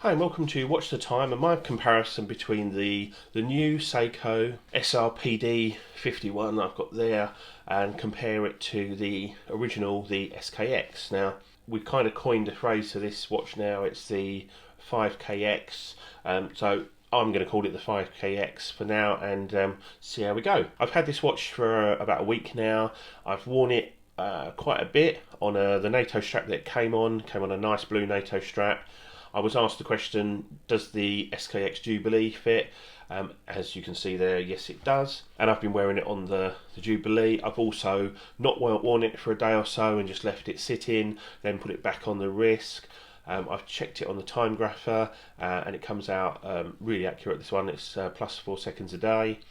Hi and welcome to Watch the Time and my comparison between the new Seiko SRPD51 I've got there and compare it to the original, the SKX. Now, we've kind of coined a phrase for this watch now, it's the 5KX, so I'm going to call it the 5KX for now and see how we go. I've had this watch for about a week now. I've worn it quite a bit on the NATO strap that it came on a nice blue NATO strap. I was asked the question, does the SKX Jubilee fit? As you can see there, yes it does. And I've been wearing it on the Jubilee. I've also not worn it for a day or so and just left it sitting, then put it back on the wrist. I've checked it on the time grapher and it comes out really accurate. This one, it's plus 4 seconds a day.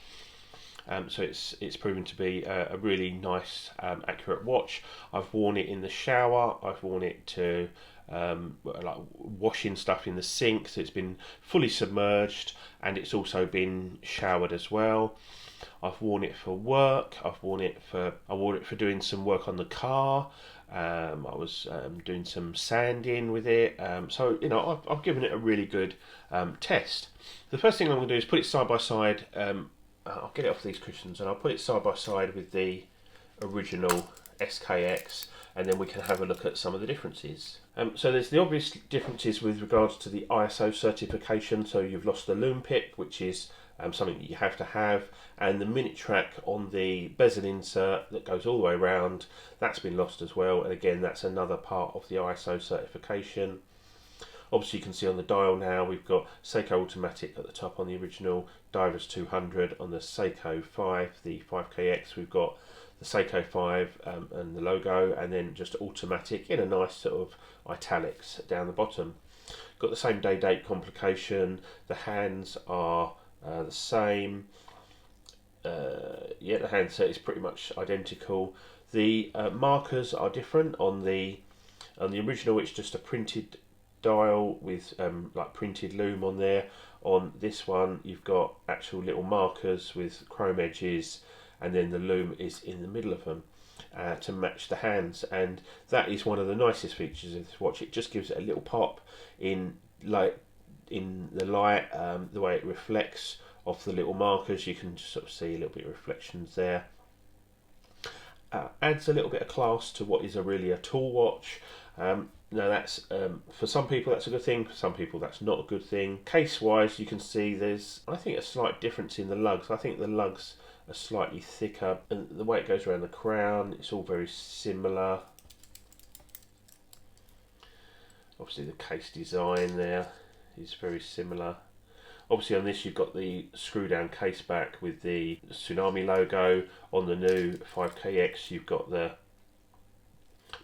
So it's proven to be a really nice, accurate watch. I've worn it in the shower. I've worn it to like washing stuff in the sink, so it's been fully submerged, and it's also been showered as well. I've worn it for work. I wore it for doing some work on the car. I was doing some sanding with it. So you know, I've given it a really good test. The first thing I'm going to do is put it side by side. I'll get it off these cushions and I'll put it side by side with the original SKX, and then we can have a look at some of the differences. So there's the obvious differences with regards to the ISO certification. So you've lost the loom pip, which is something that you have to have, and the minute track on the bezel insert that goes all the way around, that's been lost as well, and again that's another part of the ISO certification. Obviously you can see on the dial now we've got Seiko automatic at the top on the original, Divers 200 on the Seiko 5, the 5KX. We've got the Seiko 5 and the logo, and then just automatic in a nice sort of italics down the bottom. Got the same day date complication, the hands are the same. Yeah, the handset is pretty much identical. The markers are different. On the original it's just a printed dial with like printed loom on there. On this one you've got actual little markers with chrome edges, and then the loom is in the middle of them to match the hands, and that is one of the nicest features of this watch. It just gives it a little pop in the light, the way it reflects off the little markers. You can just sort of see a little bit of reflections there. Adds a little bit of class to what is really a tall watch. Now that's for some people that's a good thing, for some people that's not a good thing. Case wise, you can see there's, I think, a slight difference in the lugs. I think the lugs are slightly thicker, and the way it goes around the crown, it's all very similar. Obviously the case design there is very similar. Obviously on this you've got the screw down case back with the Tsunami logo. On the new 5KX you've got the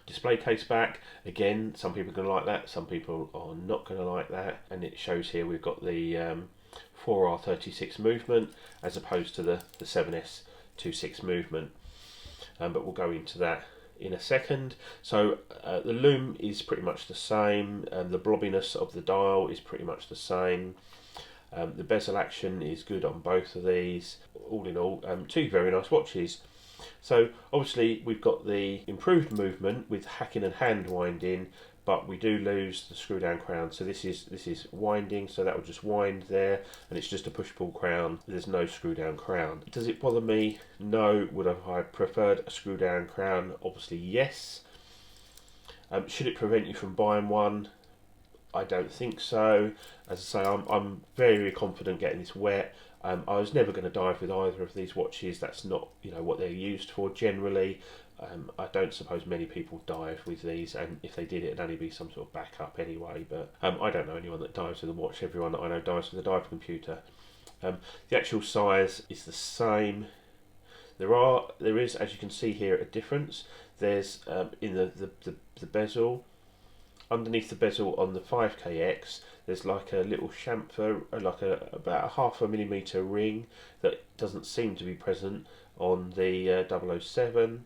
display case back. Again, some people are going to like that, some people are not going to like that, and it shows here we've got the 4R36 movement as opposed to the 7S26 movement, but we'll go into that in a second. So the loom is pretty much the same, the blobbiness of the dial is pretty much the same. The bezel action is good on both of these. All in all, two very nice watches. So obviously we've got the improved movement with hacking and hand winding, but we do lose the screw down crown. So this is winding, so that will just wind there, and it's just a push pull crown. There's no screw down crown. Does it bother me? No. Would I preferred a screw down crown? Obviously yes. Should it prevent you from buying one? I don't think so. As I say, I'm very confident getting this wet. I was never going to dive with either of these watches. That's not, you know, what they're used for generally. I don't suppose many people dive with these, and if they did, it'd only be some sort of backup anyway. But I don't know anyone that dives with a watch. Everyone that I know dives with a dive computer. The actual size is the same. There is, as you can see here, a difference. There's in the bezel. Underneath the bezel on the 5KX, there's like a little chamfer, like about a 0.5 millimeter ring that doesn't seem to be present on the 007.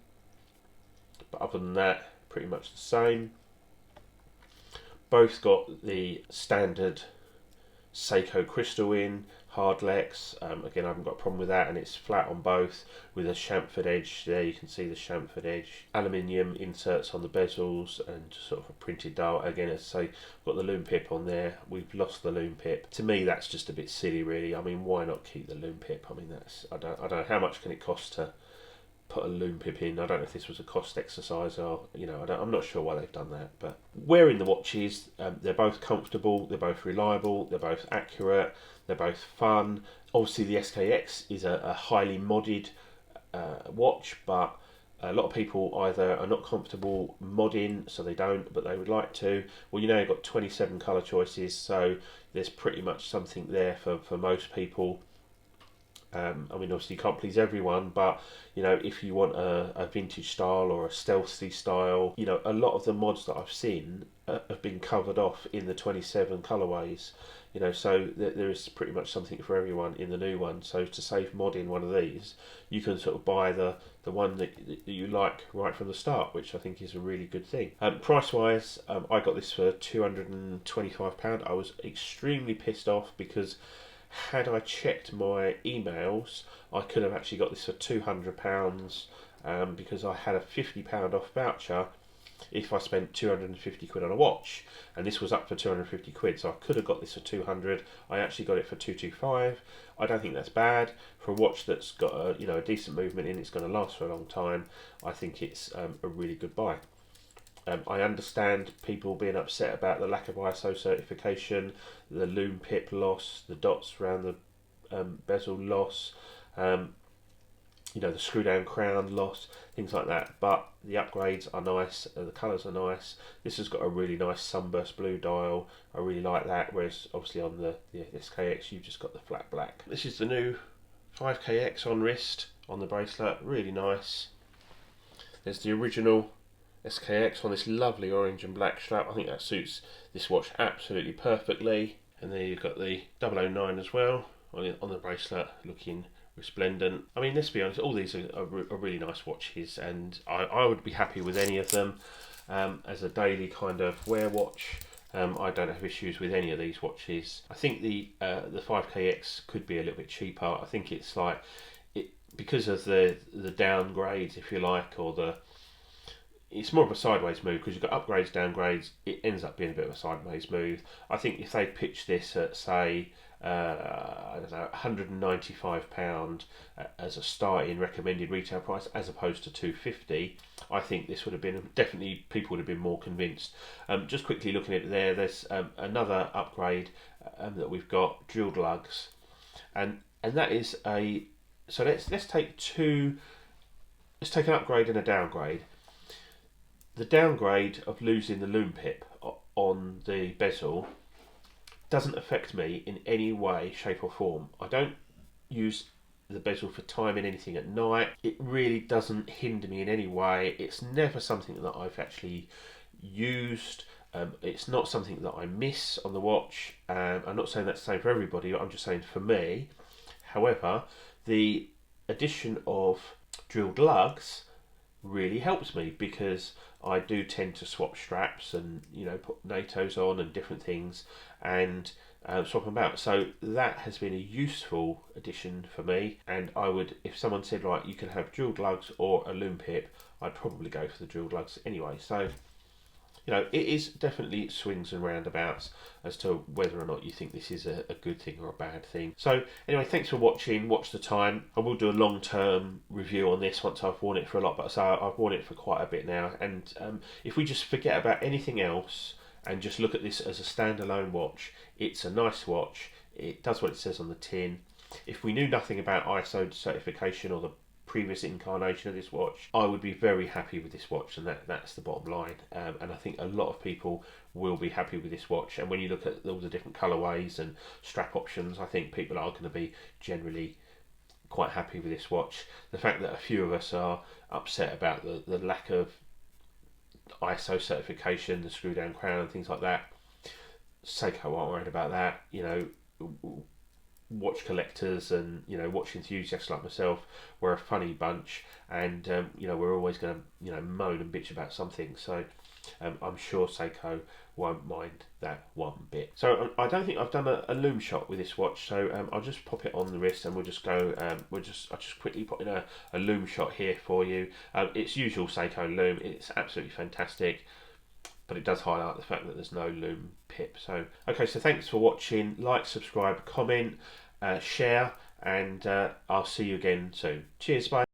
But other than that, pretty much the same. Both got the standard Seiko crystal in, hardlex. Again, I haven't got a problem with that, and it's flat on both with a chamfered edge there. You can see the chamfered edge. Aluminium inserts on the bezels and sort of a printed dial. Again, as I say, got the loom pip on there. We've lost the loom pip. To me, that's just a bit silly, really. I mean, why not keep the loom pip? I mean, I don't know how much can it cost to put a loom pip in. I don't know if this was a cost exercise or, I'm not sure why they've done that. But wearing the watches, they're both comfortable, they're both reliable, they're both accurate, they're both fun. Obviously, the SKX is a highly modded watch, but a lot of people either are not comfortable modding, so they don't, but they would like to. Well, you've got 27 colour choices, so there's pretty much something there for most people. I mean, obviously you can't please everyone, but if you want a vintage style or a stealthy style, a lot of the mods that I've seen have been covered off in the 27 colorways. So there is pretty much something for everyone in the new one. So to save modding one of these, you can sort of buy the one that you like right from the start, which I think is a really good thing. Price wise, I got this for £225. I was extremely pissed off because had I checked my emails, I could have actually got this for £200 because I had a £50 off voucher if I spent 250 quid on a watch, and this was up for 250 quid, so I could have got this for 200. I actually got it for 225. I don't think that's bad for a watch that's got a decent movement in. It's going to last for a long time. I think it's a really good buy. I understand people being upset about the lack of ISO certification, the loom pip loss, the dots around the bezel loss, the screw down crown loss, things like that. But the upgrades are nice, the colours are nice. This has got a really nice sunburst blue dial. I really like that, whereas obviously on the SKX you've just got the flat black. This is the new 5KX on wrist on the bracelet, really nice. There's the original SKX on this lovely orange and black strap. I think that suits this watch absolutely perfectly. And there you've got the 009 as well on the bracelet, looking resplendent. I mean, let's be honest, all these are really nice watches, and I would be happy with any of them as a daily kind of wear watch. I don't have issues with any of these watches. I think the 5KX could be a little bit cheaper. I think it's like because of the downgrades, if you like, or it's more of a sideways move because you've got upgrades, downgrades. It ends up being a bit of a sideways move. I think if they pitched this at, say, I don't know, £195 as a starting recommended retail price as opposed to £250, I think this would have been definitely, people would have been more convinced. Just quickly looking at it there's another upgrade that we've got, drilled lugs, and that is so let's take an upgrade and a downgrade. The downgrade of losing the loom pip on the bezel doesn't affect me in any way, shape or form. I don't use the bezel for timing anything at night. It really doesn't hinder me in any way. It's never something that I've actually used. It's not something that I miss on the watch. I'm not saying that's the same for everybody, I'm just saying for me. However, the addition of drilled lugs really helps me because I do tend to swap straps and put NATOs on and different things and swap them out. So that has been a useful addition for me, and I would, if someone said right you can have drilled lugs or a loom pip, I'd probably go for the drilled lugs anyway. So it is definitely swings and roundabouts as to whether or not you think this is a good thing or a bad thing. So anyway, thanks for watching. Watch the time. I will do a long-term review on this once I've worn it for a lot, but so I've worn it for quite a bit now. And if we just forget about anything else and just look at this as a standalone watch, it's a nice watch. It does what it says on the tin. If we knew nothing about ISO certification or the previous incarnation of this watch, I would be very happy with this watch, and that's the bottom line. And I think a lot of people will be happy with this watch, and when you look at all the different colourways and strap options, I think people are going to be generally quite happy with this watch. The fact that a few of us are upset about the lack of ISO certification, the screw down crown and things like that, Seiko aren't worried about that. Watch collectors and watch enthusiasts like myself, we're a funny bunch, and we're always going to moan and bitch about something. So I'm sure Seiko won't mind that one bit. So I don't think I've done a loom shot with this watch, so I'll just pop it on the wrist and we'll just go. I'll just quickly put in a loom shot here for you. It's usual Seiko loom. It's absolutely fantastic, but it does highlight the fact that there's no loom pip. So okay, so thanks for watching. Like, subscribe, comment, share, and I'll see you again soon. Cheers, bye.